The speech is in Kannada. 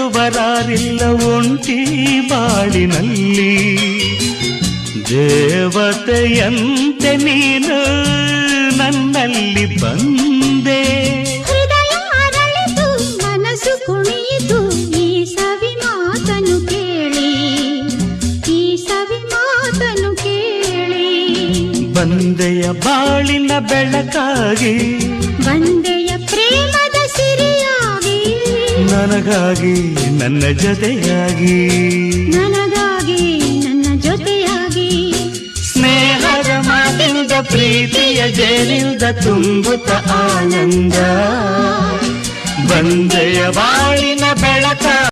ಬರುವರಾರಿಲ್ಲ ಒಂಟಿ ಬಾಳಿನಲ್ಲಿ ದೇವತೆಯಂತೆ ನೀನು ನನ್ನಲ್ಲಿ ಬಂದೆ ಹೃದಯ ಅರಳಿತು ಮನಸ್ಸು ಕುಣಿಯಿತು ಈ ಸವಿ ಮಾತನು ಕೇಳಿ ಈ ಸವಿ ಮಾತನು ಕೇಳಿ ಬಂದೆಯ ಬಾಳಿನ ಬೆಳಕಾಗಿ ಬಂದೆಯ ಪ್ರೇಮದ ಸಿರಿಯಾಗಿ ನನಗಾಗಿ ನನ್ನ ಜೊತೆಯಾಗಿ ನನಗಾಗಿ ನನ್ನ ಜೊತೆಯಾಗಿ ಸ್ನೇಹದ ಮಾತಿಂದ ಪ್ರೀತಿಯ ಜೇನಿಂದ ತುಂಬುತ್ತ ಆನಂದ ಬಂದೆಯ ಬಾಳಿನ ಬೆಳಕ